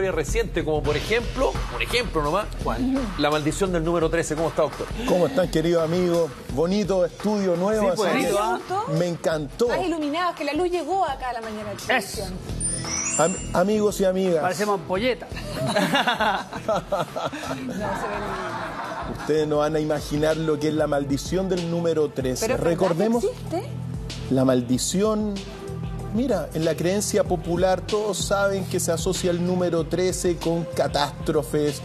historia reciente, como por ejemplo, un ejemplo nomás, ¿cuál? La maldición del número 13. ¿Cómo está, doctor? ¿Cómo están, queridos amigos? Bonito estudio nuevo. Sí, pues, así bonito, me encantó. Más iluminados, que la luz llegó acá a la mañana de televisión. Amigos y amigas. Parecemos ampolletas. Ustedes no van a imaginar lo que es la maldición del número 13. Pero recordemos ¿existe? la maldición. Mira, en la creencia popular todos saben que se asocia el número 13 con catástrofes,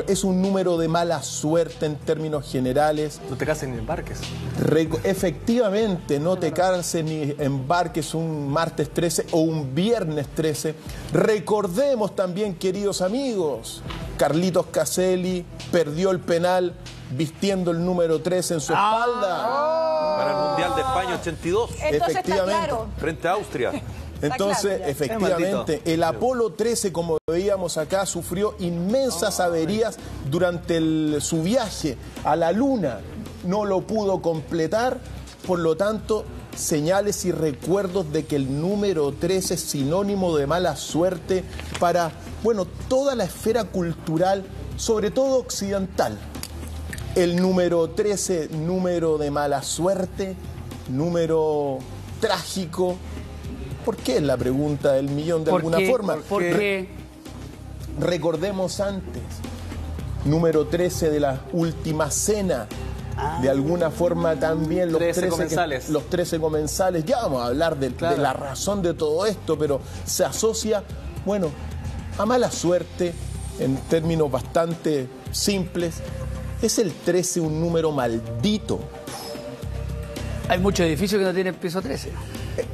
es un número de mala suerte en términos generales. No te cases ni embarques. Efectivamente, no te cases ni embarques un martes 13 o un viernes 13. Recordemos también, queridos amigos, Carlitos Caselli perdió el penal vistiendo el número 13 en su espalda. Para el Mundial de España 82. Entonces está claro. Frente a Austria. Entonces, claro, efectivamente, el Apolo 13, como veíamos acá, sufrió inmensas averías durante su viaje a la Luna. No lo pudo completar, por lo tanto, señales y recuerdos de que el número 13 es sinónimo de mala suerte para, bueno, toda la esfera cultural, sobre todo occidental. El número 13, número de mala suerte, número trágico. ¿Por qué es la pregunta del millón de alguna forma? Porque recordemos antes, número 13 de la última cena, de alguna forma también los 13 comensales. Los 13 comensales, ya vamos a hablar de la razón de todo esto, pero se asocia, bueno, a mala suerte, en términos bastante simples. ¿Es el 13 un número maldito? hay muchos edificios que no tienen piso 13.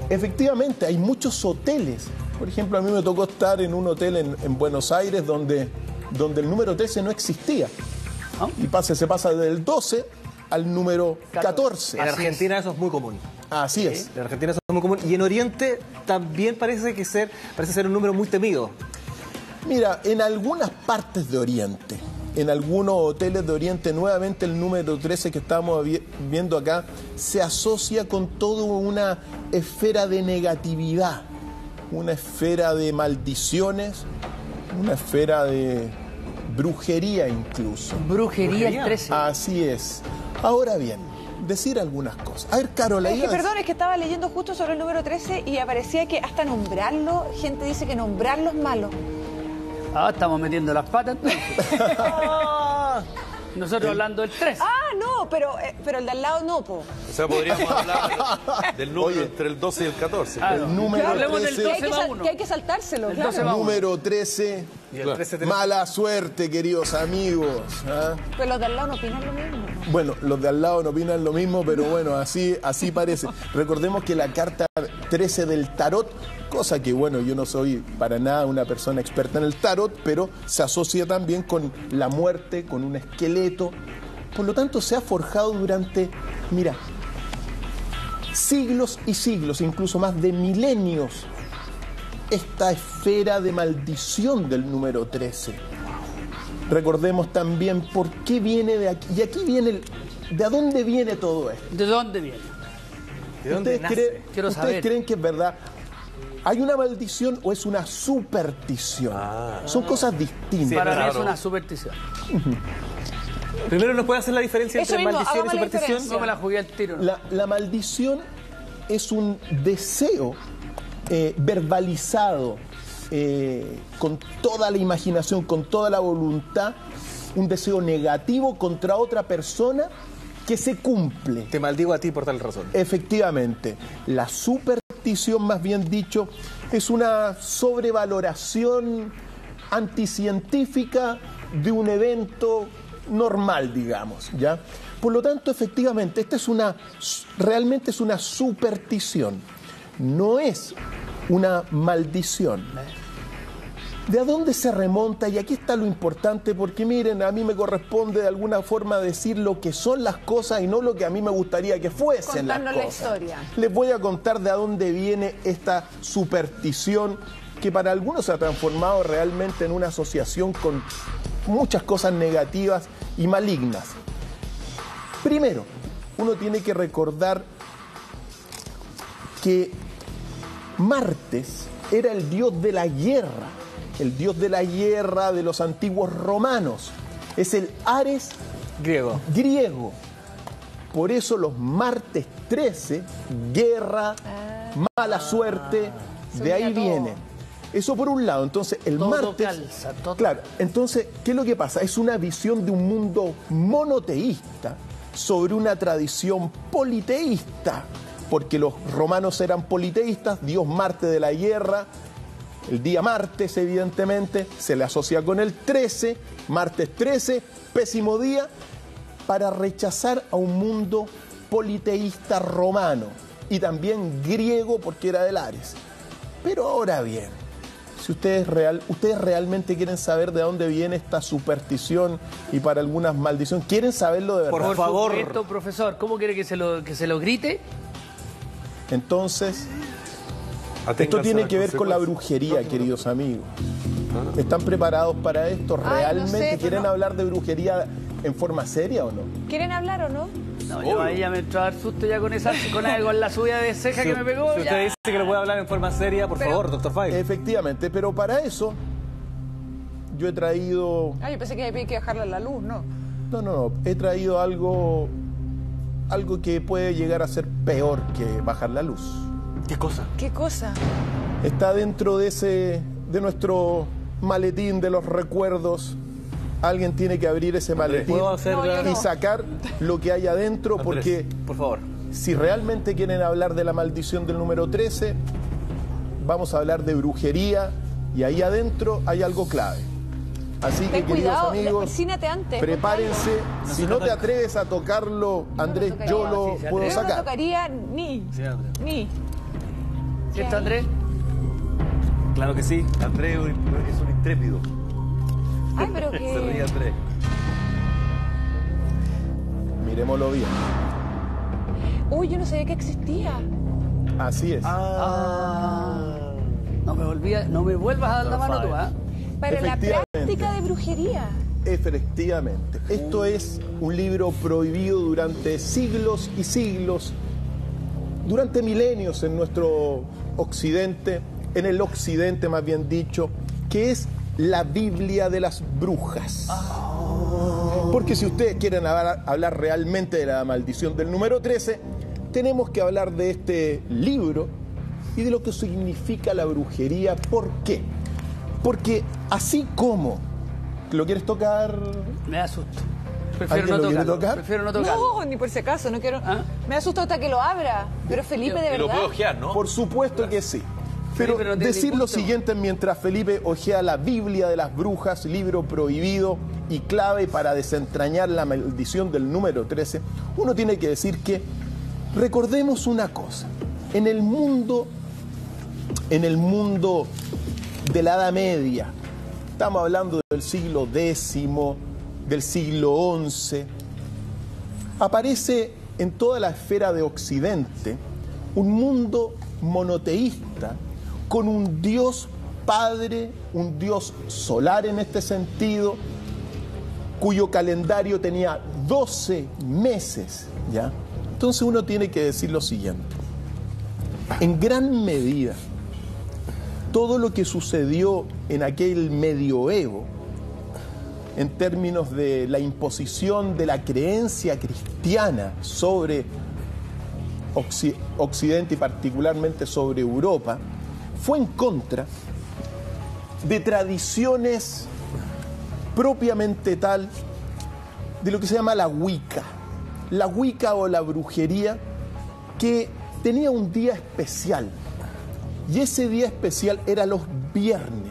Efectivamente, hay muchos hoteles. Por ejemplo, a mí me tocó estar en un hotel en Buenos Aires donde el número 13 no existía. Y se pasa del 12 al número 14. En Argentina eso es muy común. Así es. En Argentina eso es muy común. Y en Oriente también parece ser un número muy temido. Mira, en algunas partes de Oriente, en algunos hoteles de Oriente, nuevamente el número 13 que estamos viendo acá, se asocia con toda una esfera de negatividad, una esfera de maldiciones, una esfera de brujería incluso. Brujería el 13. Así es. Ahora bien, decir algunas cosas. A ver, Carola. Perdón, es que estaba leyendo justo sobre el número 13 y aparecía que hasta nombrarlo, gente dice que nombrarlo es malo. Estamos metiendo las patas entonces. Nosotros hablando del 13. No, pero el de al lado no, po. O sea, podríamos hablar del número entre el 12 y el 14. El número 13, que hay que saltárselo, el número 13, Y el 13 mala suerte, queridos amigos. Pero los de al lado no opinan lo mismo. Bueno, los de al lado no opinan lo mismo, pero bueno, así parece. Recordemos que la carta 13 del tarot, cosa que, bueno, yo no soy para nada una persona experta en el tarot, pero se asocia también con la muerte, con un esqueleto. Por lo tanto, se ha forjado durante, mira, siglos y siglos, incluso más de milenios, esta esfera de maldición del número 13. Recordemos también por qué viene de aquí. Y aquí viene ¿de dónde viene todo esto? ¿De dónde viene? ¿De dónde nace? ¿Ustedes creen que es verdad? ¿Hay una maldición o es una superstición? Son cosas distintas. Sí, Para mí es una superstición. Primero, ¿nos puede hacer la diferencia Eso entre mismo, maldición y hagamos la superstición? diferencia. No me la jugué al tiro. ¿No? La maldición es un deseo verbalizado con toda la imaginación, con toda la voluntad, un deseo negativo contra otra persona que se cumple. Te maldigo a ti por tal razón. Efectivamente, la superstición, más bien dicho, es una sobrevaloración anticientífica de un evento normal, digamos, ¿ya? Por lo tanto, efectivamente, realmente es una superstición, no es una maldición. ¿De dónde se remonta? Y aquí está lo importante, porque miren, a mí me corresponde de alguna forma decir lo que son las cosas y no lo que a mí me gustaría que fuesen las Contarnos cosas. la historia. Les voy a contar de dónde viene esta superstición que para algunos se ha transformado realmente en una asociación con muchas cosas negativas y malignas. Primero, uno tiene que recordar que Martes era el dios de la guerra el dios de la guerra de los antiguos romanos. Es el Ares griego. Por eso los martes 13, guerra, mala suerte, de ahí viene. Eso por un lado. Entonces, el todo martes... calza, todo. Claro, entonces, ¿qué es lo que pasa? Es una visión de un mundo monoteísta sobre una tradición politeísta, porque los romanos eran politeístas, dios Marte de la guerra, el día martes, evidentemente, se le asocia con el 13, martes 13, pésimo día, para rechazar a un mundo politeísta romano y también griego porque era del Ares. Pero ahora bien, si ustedes realmente quieren saber de dónde viene esta superstición y para algunas maldición, ¿quieren saberlo de verdad? Por favor. Supuesto, profesor, ¿cómo quiere que se lo grite? Entonces, esto tiene que ver con la brujería, queridos amigos. ¿Están preparados para esto? ¿Realmente no sé, quieren hablar de brujería en forma seria o no? ¿Quieren hablar o no? No, yo ahí ya me entró a dar susto ya con la subida de ceja que me pegó. Si ya. usted dice que lo puede hablar en forma seria, por favor, doctor Fay. Efectivamente, pero para eso yo he traído... Ah, yo pensé que había que bajarle la luz, ¿no? No, he traído algo que puede llegar a ser peor que bajar la luz. ¿Qué cosa? ¿Qué cosa? Está dentro de nuestro maletín de los recuerdos. Alguien tiene que abrir ese maletín ¿Puedo hacer y sacar lo que hay adentro, porque por favor. si realmente quieren hablar de la maldición del número 13, vamos a hablar de brujería y ahí adentro hay algo clave. Así que, Ten queridos cuidado, amigos, persínate antes. prepárense. Si no te atreves a tocarlo, Andrés, tocaría. yo lo Sí, se puedo Yo no sacar. tocaría ni. Sí, Andrés. Ni. ¿Cierto, Andrés? Claro que sí. Andrés es un intrépido. Ay, pero Se ríe que... Andrés. Miremoslo bien. Uy, yo no sabía que existía. Así es. No me vuelvas a dar la mano tú, ¿ah? Para la Efectivamente. práctica de brujería. Efectivamente. Esto es un libro prohibido durante siglos y siglos, durante milenios en nuestro occidente, en el occidente más bien dicho, que es la Biblia de las brujas. Porque si ustedes quieren hablar realmente de la maldición del número 13, tenemos que hablar de este libro y de lo que significa la brujería. ¿Por qué? Porque así como... ¿Lo quieres tocar? Me da susto. ¿Alguien lo quiere tocar? Prefiero no tocarlo. No, ni por si acaso, no quiero. ¿Ah? Me asustó hasta que lo abra. Pero Felipe, de Y lo verdad. puedo ojear, ¿no? Por supuesto que sí. Pero Felipe no tiene decir ningún lo tema. siguiente mientras Felipe ojea la Biblia de las brujas, libro prohibido y clave para desentrañar la maldición del número 13, uno tiene que decir que recordemos una cosa. En el mundo de la Edad Media, estamos hablando del siglo X, del siglo XI, aparece en toda la esfera de Occidente un mundo monoteísta con un Dios Padre, un Dios solar en este sentido, cuyo calendario tenía 12 meses, ¿ya? Entonces uno tiene que decir lo siguiente. En gran medida, todo lo que sucedió en aquel medioevo, en términos de la imposición de la creencia cristiana sobre Occidente y particularmente sobre Europa, fue en contra de tradiciones propiamente tal de lo que se llama la Wicca o la brujería, que tenía un día especial. Y ese día especial era los viernes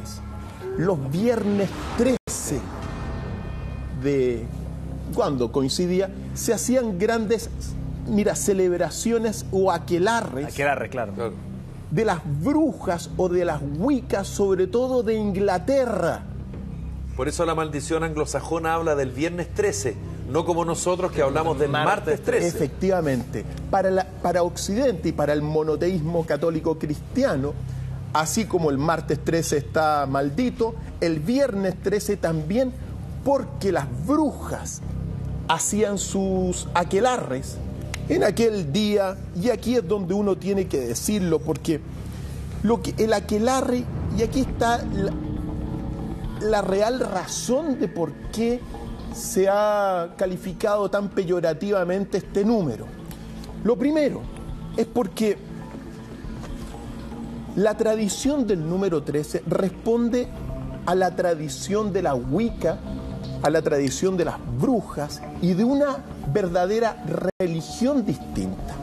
13 de cuando coincidía, se hacían grandes, celebraciones o aquelarres Aquelarre, claro. de las brujas o de las Wiccas, sobre todo de Inglaterra. Por eso la maldición anglosajona habla del viernes 13, no como nosotros que hablamos del martes 13. Efectivamente, para Occidente y para el monoteísmo católico cristiano, así como el martes 13 está maldito, el viernes 13 también, porque las brujas hacían sus aquelarres en aquel día, y aquí es donde uno tiene que decirlo, porque el aquelarre, y aquí está la real razón de por qué se ha calificado tan peyorativamente este número. Lo primero es porque la tradición del número 13 responde a la tradición de la Wicca, a la tradición de las brujas y de una verdadera religión distinta.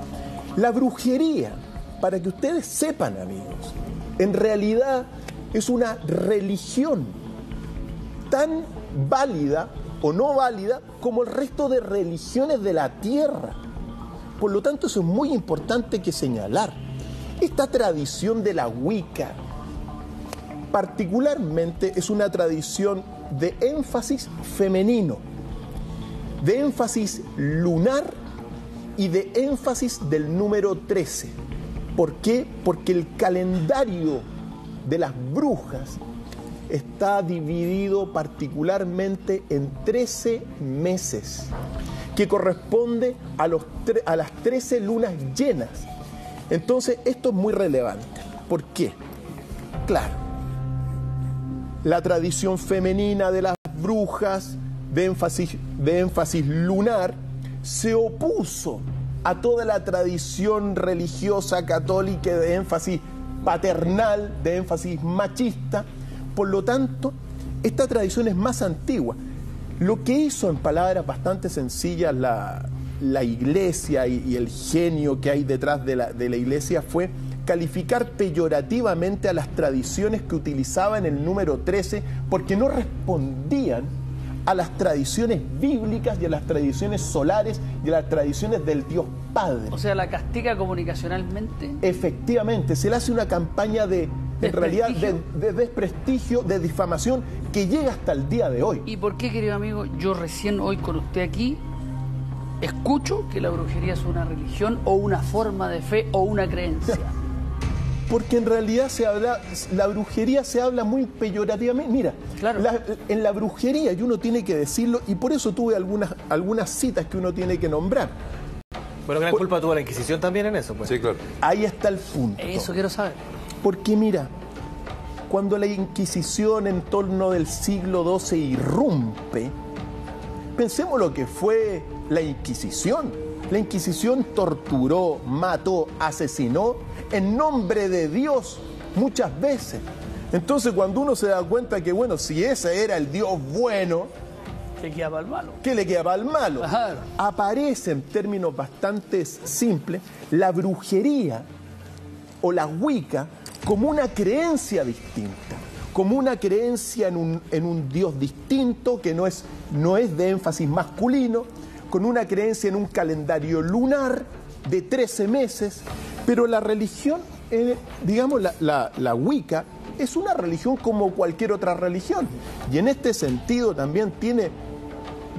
La brujería, para que ustedes sepan, amigos, en realidad es una religión tan válida o no válida como el resto de religiones de la tierra. Por lo tanto, eso es muy importante que señalar. Esta tradición de la Wicca particularmente es una tradición de énfasis femenino, de énfasis lunar y de énfasis del número 13. ¿Por qué? Porque el calendario de las brujas está dividido particularmente en 13 meses, que corresponde a las 13 lunas llenas. Entonces, esto es muy relevante. ¿Por qué? Claro, la tradición femenina de las brujas, de énfasis lunar, se opuso a toda la tradición religiosa católica de énfasis paternal, de énfasis machista. Por lo tanto, esta tradición es más antigua. Lo que hizo, en palabras bastante sencillas, la iglesia y el genio que hay detrás de la iglesia fue calificar peyorativamente a las tradiciones que utilizaban el número 13 porque no respondían a las tradiciones bíblicas y a las tradiciones solares y a las tradiciones del Dios Padre. O sea, la castiga comunicacionalmente. Efectivamente, se le hace una campaña de desprestigio, de difamación que llega hasta el día de hoy. ¿Y por qué, querido amigo, yo recién hoy con usted aquí escucho que la brujería es una religión o una forma de fe o una creencia? Porque en realidad la brujería se habla muy peyorativamente. Mira, claro. En la brujería, y uno tiene que decirlo, y por eso tuve algunas citas que uno tiene que nombrar. Bueno, gran culpa tuvo la Inquisición también en eso, pues. Sí, claro. Ahí está el punto. Eso quiero saber. Porque mira, cuando la Inquisición en torno del siglo XII irrumpe, pensemos lo que fue la Inquisición. La Inquisición torturó, mató, asesinó en nombre de Dios muchas veces. Entonces, cuando uno se da cuenta que, bueno, si ese era el Dios bueno, ¿qué queda para el malo? ¿qué le queda para el malo? Claro. Aparece en términos bastante simples la brujería o la Wicca como una creencia distinta, como una creencia en un Dios distinto que no es de énfasis masculino, con una creencia en un calendario lunar de 13 meses, pero la religión, digamos, la Wicca es una religión como cualquier otra religión, y en este sentido también tiene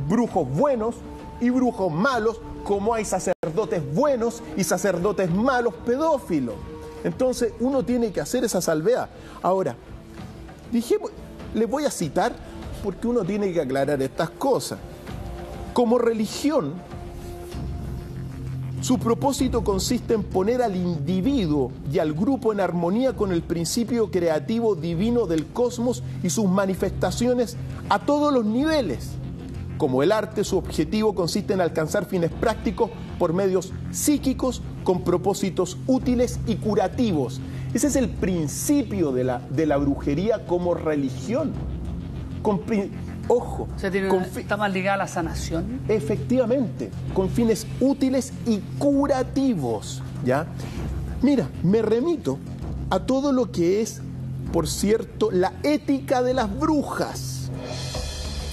brujos buenos y brujos malos, como hay sacerdotes buenos y sacerdotes malos pedófilos. Entonces uno tiene que hacer esa salvedad. Ahora, les voy a citar porque uno tiene que aclarar estas cosas. Como religión, su propósito consiste en poner al individuo y al grupo en armonía con el principio creativo divino del cosmos y sus manifestaciones a todos los niveles. Como el arte, su objetivo consiste en alcanzar fines prácticos por medios psíquicos con propósitos útiles y curativos. Ese es el principio de la brujería como religión. Ojo, O sea, está más ligada a la sanación. Efectivamente, con fines útiles y curativos, ¿ya? Mira, me remito a todo lo que es, por cierto, la ética de las brujas.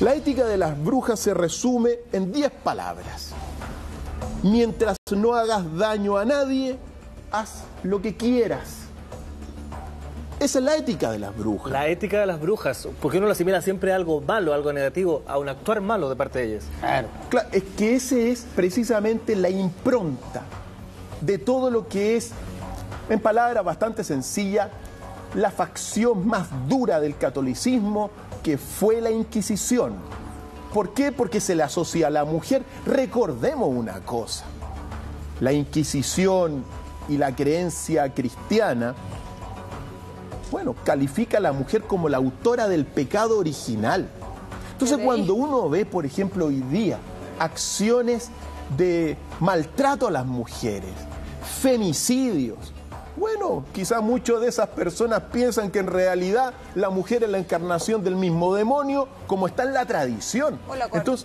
La ética de las brujas se resume en 10 palabras. Mientras no hagas daño a nadie, haz lo que quieras. Esa es la ética de las brujas. La ética de las brujas, porque uno lo asimila siempre a algo malo, algo negativo, a un actuar malo de parte de ellas. Claro. Claro, es que ese es precisamente la impronta de todo lo que es, en palabras bastante sencillas, la facción más dura del catolicismo, que fue la Inquisición. ¿Por qué? Porque se le asocia a la mujer. Recordemos una cosa, la Inquisición y la creencia cristiana bueno, califica a la mujer como la autora del pecado original. Entonces, cuando uno ve, por ejemplo, hoy día, acciones de maltrato a las mujeres, femicidios, bueno, quizás muchas de esas personas piensan que en realidad la mujer es la encarnación del mismo demonio, como está en la tradición. Entonces,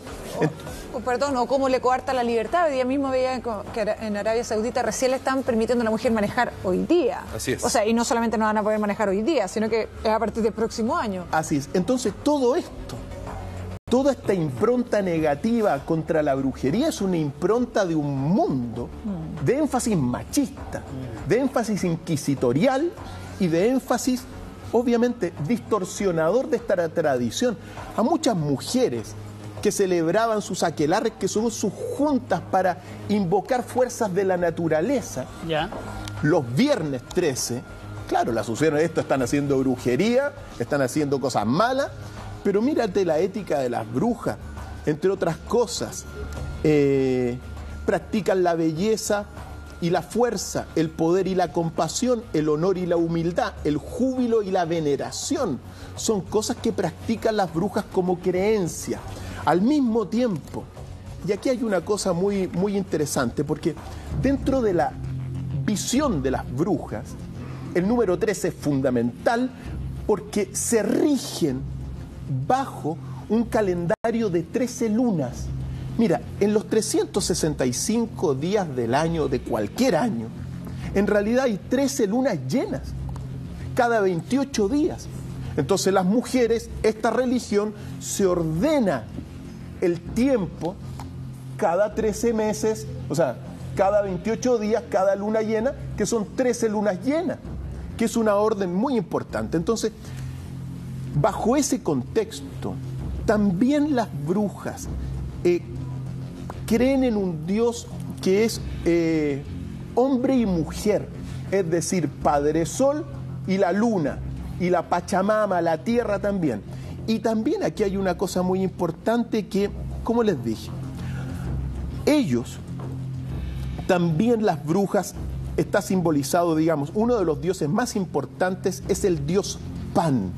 o cómo le coarta la libertad. Hoy día mismo veía que en Arabia Saudita recién le están permitiendo a la mujer manejar hoy día. Así es. O sea, y no solamente no van a poder manejar hoy día, sino que es a partir del próximo año. Así es. Entonces, todo esto, toda esta impronta negativa contra la brujería es una impronta de un mundo de énfasis machista, de énfasis inquisitorial y de énfasis, obviamente, distorsionador de esta tradición. A muchas mujeres que celebraban sus aquelarres, que son sus juntas para invocar fuerzas de la naturaleza, los viernes 13, claro, las asociaron esto, están haciendo brujería, están haciendo cosas malas, pero mírate la ética de las brujas, entre otras cosas, practican la belleza y la fuerza, el poder y la compasión, el honor y la humildad, el júbilo y la veneración. Son cosas que practican las brujas como creencia. Al mismo tiempo, y aquí hay una cosa muy, muy interesante, porque dentro de la visión de las brujas, el número 13 es fundamental porque se rigen bajo un calendario de 13 lunas. Mira, en los 365 días del año, de cualquier año, en realidad hay 13 lunas llenas, cada 28 días. Entonces las mujeres, esta religión se ordena el tiempo cada 13 meses, o sea, cada 28 días, cada luna llena, que son 13 lunas llenas, que es una orden muy importante. Entonces, bajo ese contexto, también las brujas creen en un Dios que es hombre y mujer, es decir, Padre Sol y la luna, y la Pachamama, la tierra también. Y también aquí hay una cosa muy importante que, como les dije, ellos, también las brujas, está simbolizado, digamos, uno de los dioses más importantes es el dios Pan.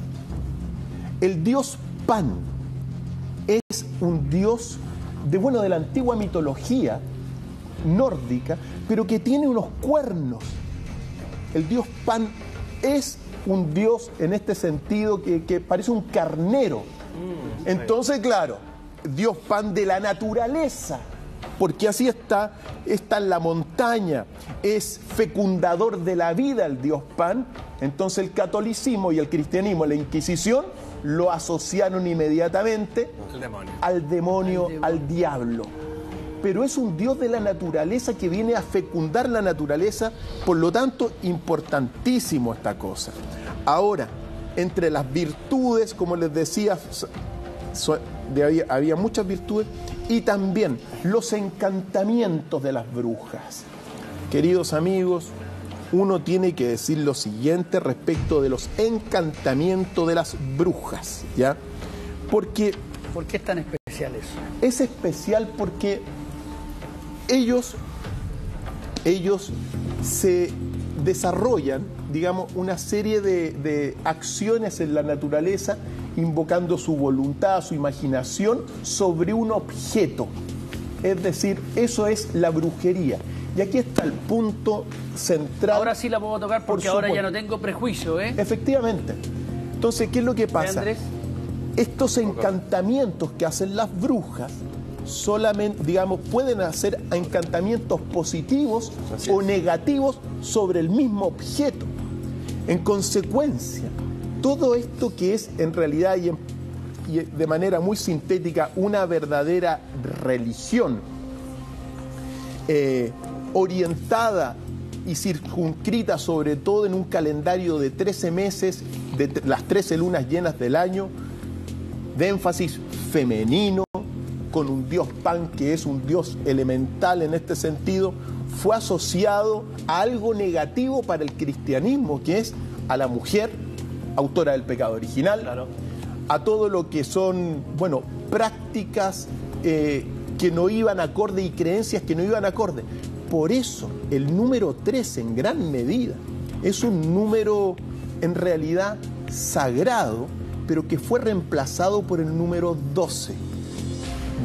El dios Pan es un dios de la antigua mitología nórdica, pero que tiene unos cuernos. El dios Pan es un dios en este sentido que parece un carnero. Entonces, claro, dios Pan de la naturaleza, porque así está en la montaña, es fecundador de la vida el dios Pan. Entonces el catolicismo y el cristianismo, la Inquisición, lo asociaron inmediatamente al demonio, al diablo. Pero es un dios de la naturaleza que viene a fecundar la naturaleza, por lo tanto, importantísimo esta cosa. Ahora, entre las virtudes, como les decía, había muchas virtudes, y también los encantamientos de las brujas. Queridos amigos, uno tiene que decir lo siguiente respecto de los encantamientos de las brujas, ¿ya? Porque... ¿Por qué es tan especial eso? Es especial porque ellos se desarrollan, digamos, una serie de acciones en la naturaleza, invocando su voluntad, su imaginación sobre un objeto. Es decir, eso es la brujería. Y aquí está el punto central. Ahora sí la puedo tocar porque ahora ya no tengo prejuicio, ¿eh? Efectivamente. Entonces, ¿qué es lo que pasa? Andrés. Estos encantamientos que hacen las brujas solamente, digamos, pueden hacer encantamientos positivos o negativos sobre el mismo objeto. En consecuencia, todo esto que es en realidad y de manera muy sintética una verdadera religión, orientada y circunscrita sobre todo en un calendario de 13 meses, de las 13 lunas llenas del año, de énfasis femenino, con un dios Pan que es un dios elemental en este sentido, fue asociado a algo negativo para el cristianismo, que es a la mujer, autora del pecado original, claro, a todo lo que son, prácticas que no iban acorde y creencias que no iban acorde. Por eso el número 13 en gran medida es un número en realidad sagrado, pero que fue reemplazado por el número 12.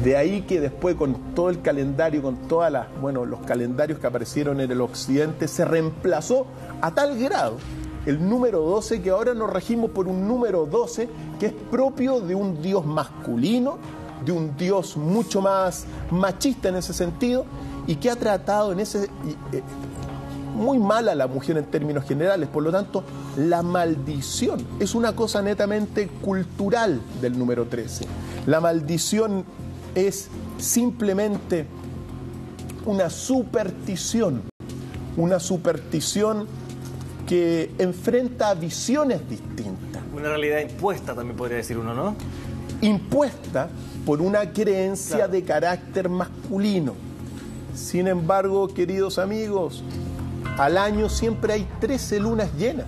De ahí que después, con todo el calendario, con todas los calendarios que aparecieron en el occidente, se reemplazó a tal grado el número 12 que ahora nos regimos por un número 12 que es propio de un dios masculino, de un dios mucho más machista en ese sentido, y que ha tratado muy mal a la mujer en términos generales. Por lo tanto, la maldición es una cosa netamente cultural del número 13. La maldición es simplemente una superstición que enfrenta visiones distintas. Una realidad impuesta también podría decir uno, ¿no? Impuesta por una creencia de carácter masculino. Sin embargo, queridos amigos, al año siempre hay 13 lunas llenas.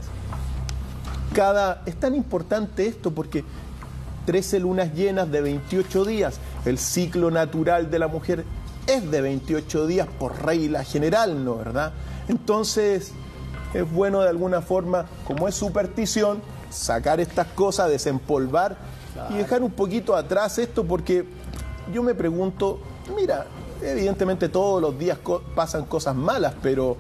Es tan importante esto porque 13 lunas llenas de 28 días. El ciclo natural de la mujer es de 28 días por regla general, ¿no? ¿Verdad? Entonces, es bueno de alguna forma, como es superstición, sacar estas cosas, desempolvar y dejar un poquito atrás esto, porque yo me pregunto, mira, evidentemente todos los días pasan cosas malas, pero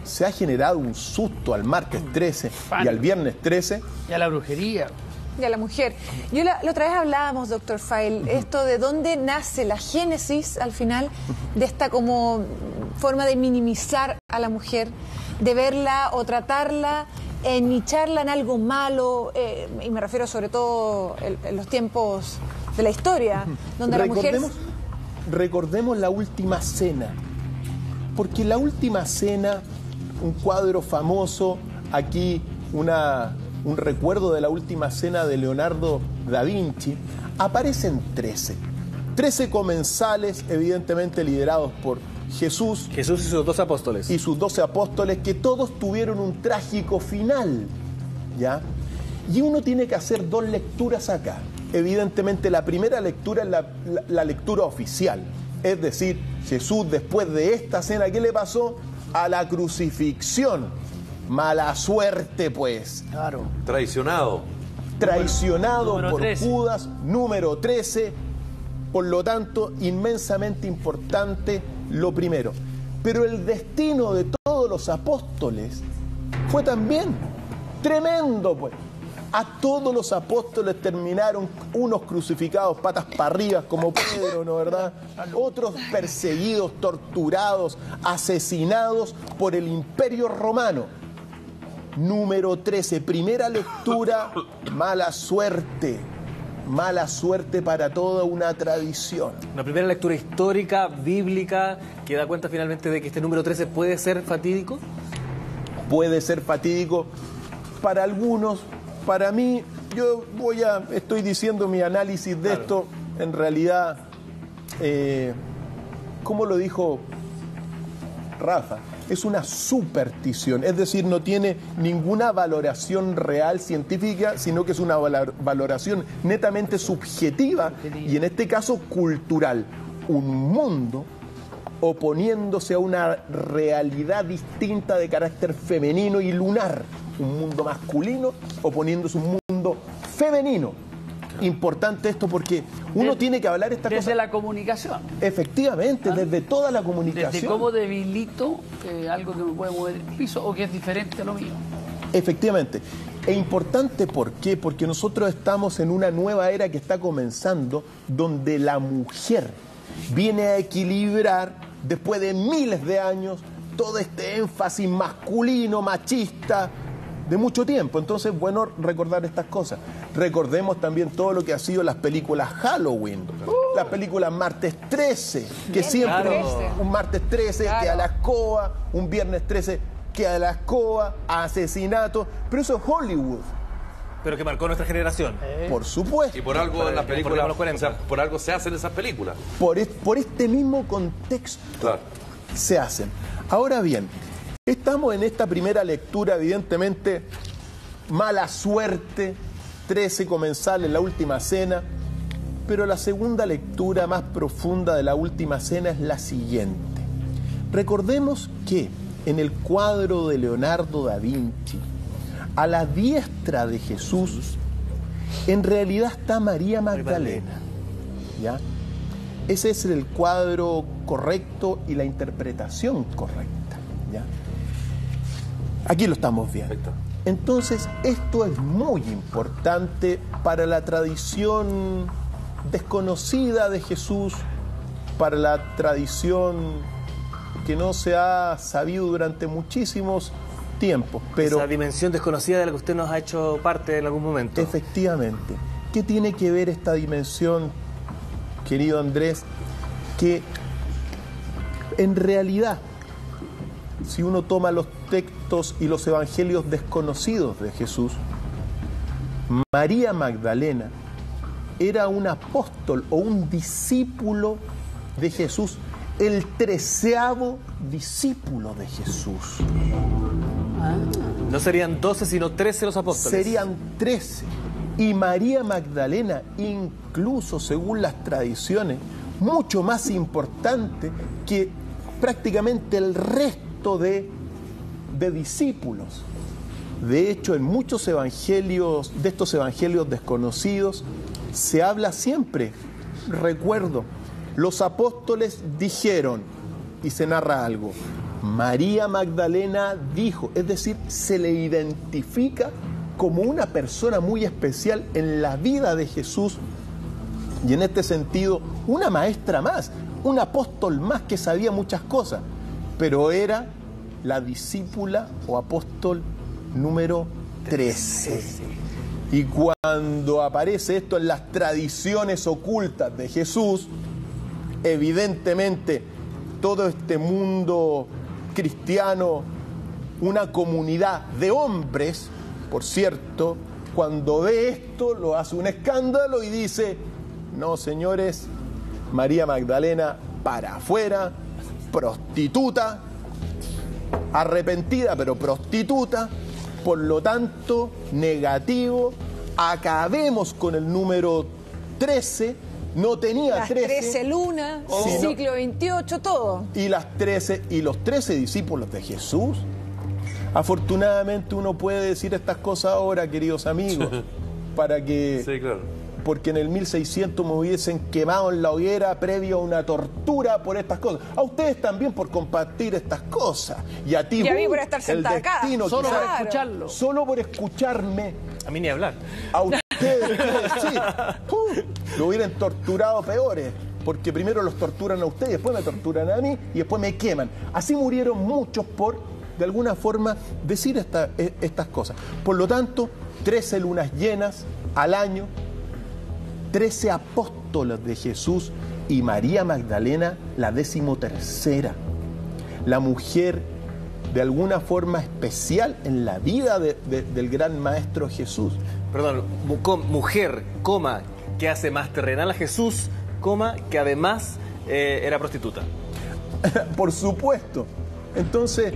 se ha generado un susto al martes 13 y al viernes 13. Y a la brujería. Y a la mujer. La otra vez hablábamos, doctor File, esto de dónde nace la génesis al final de esta como forma de minimizar a la mujer, de verla o tratarla, nicharla en algo malo, y me refiero sobre todo en los tiempos de la historia, donde la mujer... Recordemos la Última Cena, porque la Última Cena, un cuadro famoso, aquí un recuerdo de la Última Cena de Leonardo da Vinci, aparecen 13 comensales, evidentemente liderados por Jesús y sus 12 apóstoles. Y sus 12 apóstoles, que todos tuvieron un trágico final, ¿ya? Y uno tiene que hacer dos lecturas acá. Evidentemente la primera lectura es la lectura oficial, es decir, Jesús después de esta cena, ¿qué le pasó? A la crucifixión. Mala suerte, pues. Claro. Traicionado por 13. Judas, número 13. Por lo tanto, inmensamente importante lo primero. Pero el destino de todos los apóstoles fue también tremendo, pues. A todos los apóstoles terminaron unos crucificados patas para arriba, como Pedro, ¿no verdad? Otros perseguidos, torturados, asesinados por el Imperio Romano. Número 13, primera lectura, mala suerte para toda una tradición. Una primera lectura histórica, bíblica, que da cuenta finalmente de que este número 13 puede ser fatídico. Puede ser fatídico para algunos. Para mí, estoy diciendo mi análisis de esto, en realidad, como lo dijo Rafa, es una superstición, es decir, no tiene ninguna valoración real científica, sino que es una valoración netamente subjetiva y en este caso cultural. Un mundo oponiéndose a una realidad distinta de carácter femenino y lunar. Un mundo masculino oponiéndose a un mundo femenino. Importante esto porque uno tiene que hablar esta cosa. Desde la comunicación. Efectivamente, desde toda la comunicación. Desde cómo debilito algo que me puede mover el piso o que es diferente a lo mío. Efectivamente. E importante, ¿por qué? Porque nosotros estamos en una nueva era que está comenzando, donde la mujer viene a equilibrar, después de miles de años, todo este énfasis masculino, machista, de mucho tiempo. Entonces, bueno, recordar estas cosas. Recordemos también todo lo que ha sido las películas Halloween, las películas Martes 13, que siempre un Martes 13 que a la escoba, un Viernes 13 que a la escoba, asesinato, pero eso es Hollywood. Pero que marcó nuestra generación. Por supuesto. Y por algo en las películas, o sea, por algo se hacen esas películas. Por este mismo contexto se hacen. Ahora bien, estamos en esta primera lectura, evidentemente, mala suerte, 13 comensales, la Última Cena, pero la segunda lectura más profunda de la Última Cena es la siguiente. Recordemos que en el cuadro de Leonardo da Vinci A la diestra de Jesús, en realidad está María Magdalena. ¿Ya? Ese es el cuadro correcto y la interpretación correcta. ¿Ya? Aquí lo estamos viendo. Perfecto. Entonces, esto es muy importante para la tradición desconocida de Jesús, para la tradición que no se ha sabido durante muchísimos tiempos. Pero esa dimensión desconocida de la que usted nos ha hecho parte en algún momento. efectivamente, ¿qué tiene que ver esta dimensión, querido Andrés? Que en realidad, si uno toma los textos y los evangelios desconocidos de Jesús, María Magdalena era un apóstol o un discípulo de Jesús, el 13º discípulo de Jesús. No serían 12, sino 13 los apóstoles. Serían 13. Y María Magdalena, incluso según las tradiciones, mucho más importante que prácticamente el resto de discípulos. De hecho, en muchos evangelios, de estos evangelios desconocidos, se habla siempre, recuerdo, los apóstoles dijeron, y se narra algo, María Magdalena dijo, es decir, se le identifica como una persona muy especial en la vida de Jesús y en este sentido una maestra más, un apóstol más que sabía muchas cosas, pero era la discípula o apóstol número 13. Y cuando aparece esto en las tradiciones ocultas de Jesús, evidentemente todo este mundo cristiano, una comunidad de hombres, por cierto, cuando ve esto lo hace un escándalo y dice, no señores, María Magdalena para afuera, prostituta, arrepentida pero prostituta, por lo tanto negativo, acabemos con el número 13, no tenía Las 13 lunas, Sí, no. ciclo 28, todo. y los 13 discípulos de Jesús. Afortunadamente uno puede decir estas cosas ahora, queridos amigos, para que, Sí, claro. porque en el 1600 me hubiesen quemado en la hoguera previo a una tortura por estas cosas. A ustedes también por compartir estas cosas. Y a ti, Y a mí por estar el sentada acá. destino, Solo quizás, para escucharlo. solo por escucharme. A mí ni hablar. A ustedes, sí, lo hubieran torturado peores, porque primero los torturan a ustedes, después me torturan a mí y después me queman. Así murieron muchos por, de alguna forma, decir estas cosas. Por lo tanto, 13 lunas llenas al año, 13 apóstoles de Jesús y María Magdalena, la 13ª, la mujer de alguna forma especial en la vida del gran maestro Jesús. Perdón, mujer, coma, que hace más terrenal a Jesús, coma, que además era prostituta. Por supuesto. Entonces,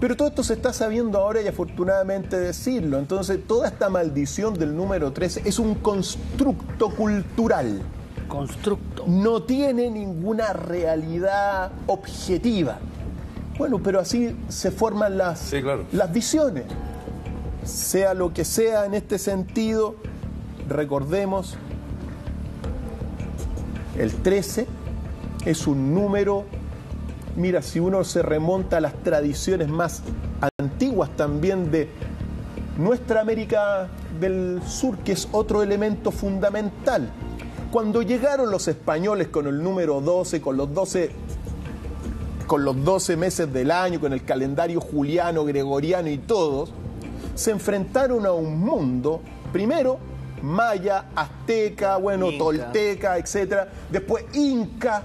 pero todo esto se está sabiendo ahora y afortunadamente decirlo. Entonces, toda esta maldición del número 13 es un constructo cultural. Constructo. No tiene ninguna realidad objetiva. Bueno, pero así se forman Sí, claro. las visiones. Sea lo que sea en este sentido, recordemos, el 13 es un número, mira, si uno se remonta a las tradiciones más antiguas también de nuestra América del Sur, que es otro elemento fundamental. Cuando llegaron los españoles con el número 12, con los 12 meses del año, con el calendario juliano, gregoriano y todos, se enfrentaron a un mundo, primero maya, azteca, bueno, Inca, tolteca, etcétera, después inca,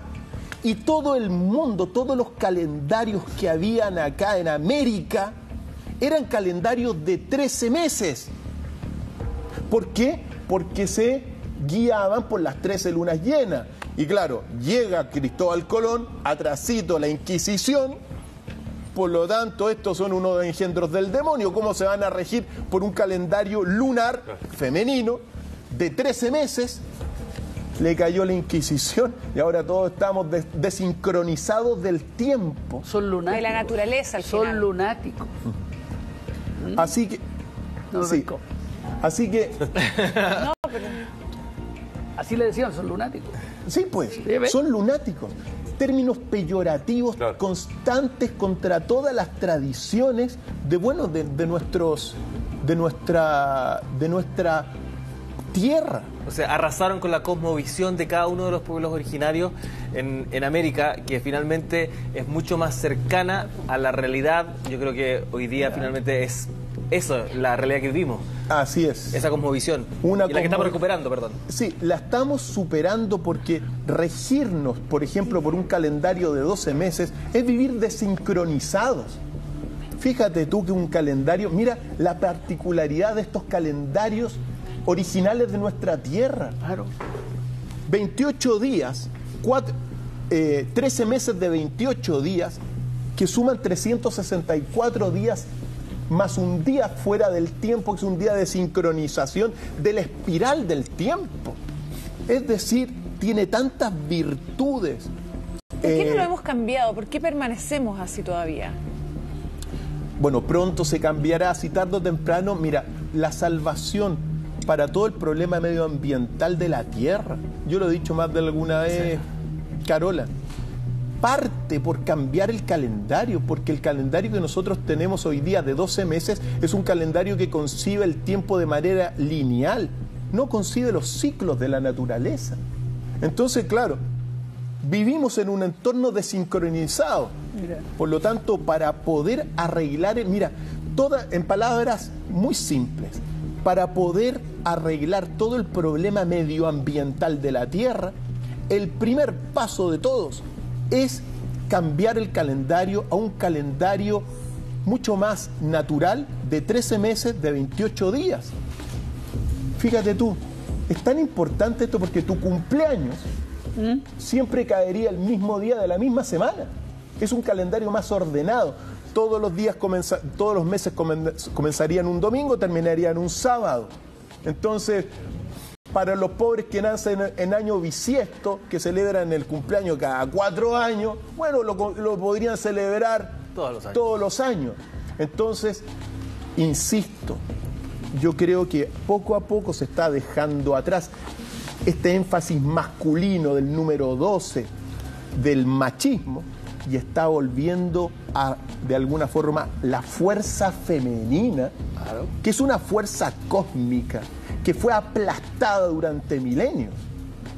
y todo el mundo, todos los calendarios que habían acá en América eran calendarios de 13 meses. ¿Por qué? Porque se guiaban por las 13 lunas llenas. Y claro, llega Cristóbal Colón, atrasito la Inquisición, por lo tanto estos son unos engendros del demonio. ¿Cómo se van a regir por un calendario lunar femenino de 13 meses? Le cayó la Inquisición y ahora todos estamos desincronizados del tiempo. Son lunáticos. De la naturaleza, al Son final. lunáticos. Así que No me Sí. pescó. Así que, No, pero Así le decían, son lunáticos. sí, pues, Sí, ¿ves? son lunáticos. Términos peyorativos Claro. constantes contra todas las tradiciones de, bueno, de nuestra tierra. O sea, arrasaron con la cosmovisión de cada uno de los pueblos originarios en América, que finalmente es mucho más cercana a la realidad. Yo creo que hoy día finalmente es eso, la realidad que vivimos, Así es. esa cosmovisión. Una y la que estamos cosmo- recuperando, perdón. Sí, la estamos superando porque regirnos, por ejemplo, por un calendario de 12 meses es vivir desincronizados. Fíjate tú que un calendario, mira la particularidad de estos calendarios originales de nuestra tierra. Claro. 28 días, 13 meses de 28 días, que suman 364 días más un día fuera del tiempo, que es un día de sincronización de la espiral del tiempo. Es decir, tiene tantas virtudes. ¿por qué no lo hemos cambiado? ¿Por qué permanecemos así todavía? Bueno, pronto se cambiará, si tarde o temprano. Mira, la salvación para todo el problema medioambiental de la Tierra, yo lo he dicho más de alguna vez, Carola, parte por cambiar el calendario, porque el calendario que nosotros tenemos hoy día de 12 meses es un calendario que concibe el tiempo de manera lineal, no concibe los ciclos de la naturaleza. Entonces, claro, vivimos en un entorno desincronizado. Mira. Por lo tanto, para poder arreglar, mira, en palabras muy simples, para poder arreglar todo el problema medioambiental de la Tierra, el primer paso de todos es cambiar el calendario a un calendario mucho más natural de 13 meses de 28 días. Fíjate tú, es tan importante esto porque tu cumpleaños siempre caería el mismo día de la misma semana. Es un calendario más ordenado. Todos los días todos los meses comenzarían un domingo, terminarían un sábado. Entonces, para los pobres que nacen en año bisiesto, que celebran el cumpleaños cada 4 años, bueno, lo podrían celebrar Todos los años. todos los años. Entonces, insisto, yo creo que poco a poco se está dejando atrás este énfasis masculino del número 12, del machismo, y está volviendo a, de alguna forma, la fuerza femenina, que es una fuerza cósmica, que fue aplastada durante milenios,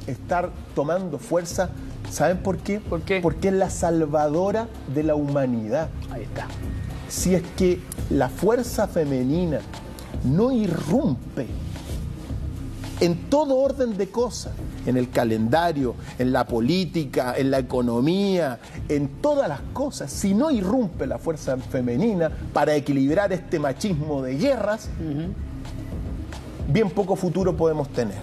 estar tomando fuerza. ¿Saben por qué? ¿Por qué? Porque es la salvadora de la humanidad. Ahí está. Si es que la fuerza femenina no irrumpe en todo orden de cosas, en el calendario, en la política, en la economía, en todas las cosas, si no irrumpe la fuerza femenina para equilibrar este machismo de guerras, bien poco futuro podemos tener.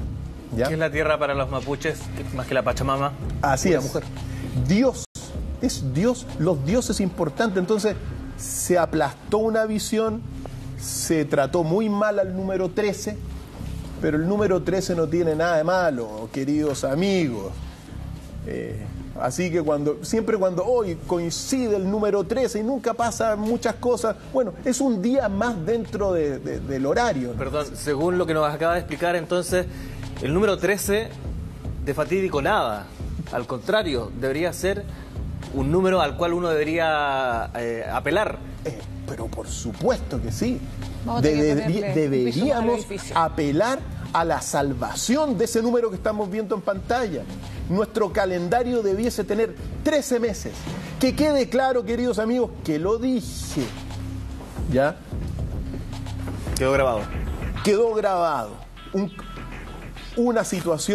¿Ya? ¿Qué es la tierra para los mapuches, más que la Pachamama? Así Una es. mujer. Dios, es Dios, los dioses importantes. Entonces, se aplastó una visión, se trató muy mal al número 13, pero el número 13 no tiene nada de malo, queridos amigos. Así que siempre cuando hoy coincide el número 13 y nunca pasa muchas cosas, bueno, es un día más dentro del horario, ¿no? Perdón, según lo que nos acaba de explicar, entonces, el número 13 de fatídico nada. Al contrario, debería ser un número al cual uno debería apelar. Pero por supuesto que sí. Vamos a tener que ponerle un piso Deberíamos más al edificio. apelar a la salvación de ese número que estamos viendo en pantalla. Nuestro calendario debiese tener 13 meses. Que quede claro, queridos amigos, que lo dije. ¿Ya? Quedó grabado. Quedó grabado. Una situación